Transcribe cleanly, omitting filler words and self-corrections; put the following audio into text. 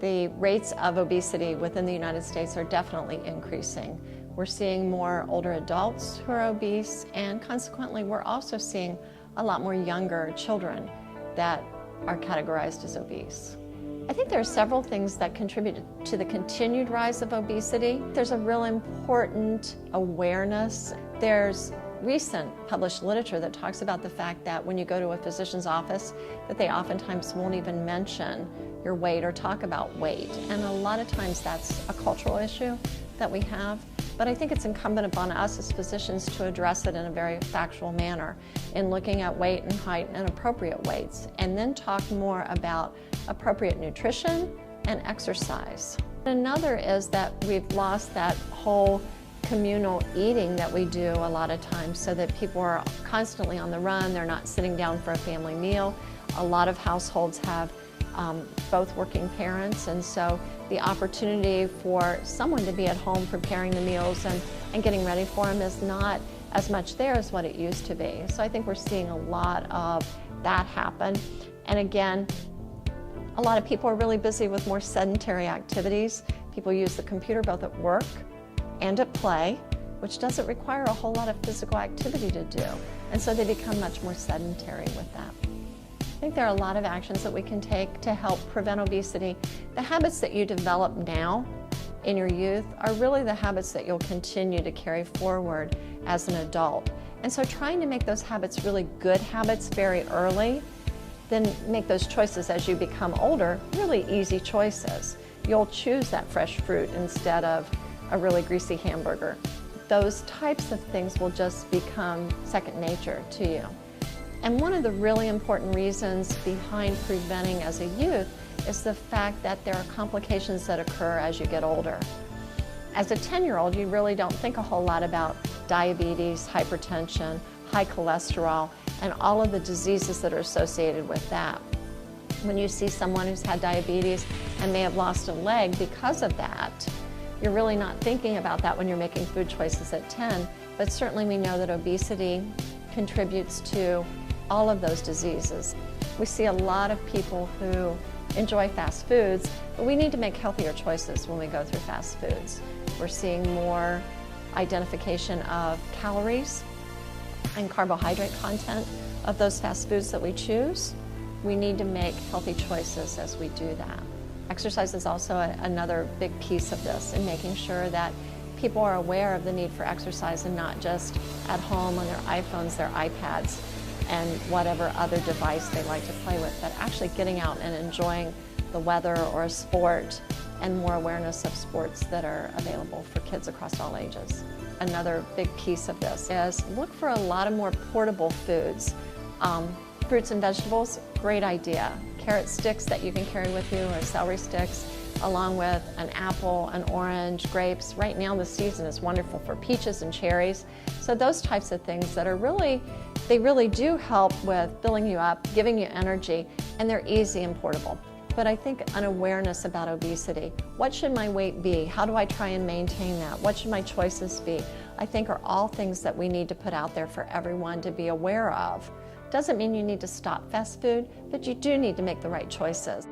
The rates of obesity within the United States are definitely increasing. We're seeing more older adults who are obese, and consequently we're also seeing a lot more younger children that are categorized as obese. I think there are several things that contribute to the continued rise of obesity. There's a real important awareness. There's recent published literature that talks about the fact that when you go to a physician's office, that they oftentimes won't even mention your weight or talk about weight. And a lot of times that's a cultural issue that we have. But I think it's incumbent upon us as physicians to address it in a very factual manner in looking at weight and height and appropriate weights, and then talk more about appropriate nutrition and exercise. Another is that we've lost that whole communal eating that we do a lot of times, so that people are constantly on the run. They're not sitting down for a family meal. A lot of households have both working parents, and so the opportunity for someone to be at home preparing the meals and getting ready for them is not as much there as what it used to be. So I think we're seeing a lot of that happen. And again, a lot of people are really busy with more sedentary activities. People use the computer both at work and at play, which doesn't require a whole lot of physical activity to do. And so they become much more sedentary with that. I think there are a lot of actions that we can take to help prevent obesity. The habits that you develop now in your youth are really the habits that you'll continue to carry forward as an adult. And so trying to make those habits really good habits very early, then make those choices as you become older really easy choices. You'll choose that fresh fruit instead of a really greasy hamburger. Those types of things will just become second nature to you. And one of the really important reasons behind preventing as a youth is the fact that there are complications that occur as you get older. As a 10-year-old, you really don't think a whole lot about diabetes, hypertension, high cholesterol, and all of the diseases that are associated with that. When you see someone who's had diabetes and may have lost a leg because of that, you're really not thinking about that when you're making food choices at 10, but certainly we know that obesity contributes to all of those diseases. We see a lot of people who enjoy fast foods, but we need to make healthier choices when we go through fast foods. We're seeing more identification of calories and carbohydrate content of those fast foods that we choose. We need to make healthy choices as we do that. Exercise is also another big piece of this, in making sure that people are aware of the need for exercise and not just at home on their iPhones, their iPads, and whatever other device they like to play with, but actually getting out and enjoying the weather or a sport, and more awareness of sports that are available for kids across all ages. Another big piece of this is look for a lot of more portable foods. Fruits and vegetables, great idea. Carrot sticks that you can carry with you, or celery sticks, along with an apple, an orange, grapes. Right now the season is wonderful for peaches and cherries. So those types of things that are they really do help with filling you up, giving you energy, and they're easy and portable. But I think an awareness about obesity. What should my weight be? How do I try and maintain that? What should my choices be? I think are all things that we need to put out there for everyone to be aware of. Doesn't mean you need to stop fast food, but you do need to make the right choices.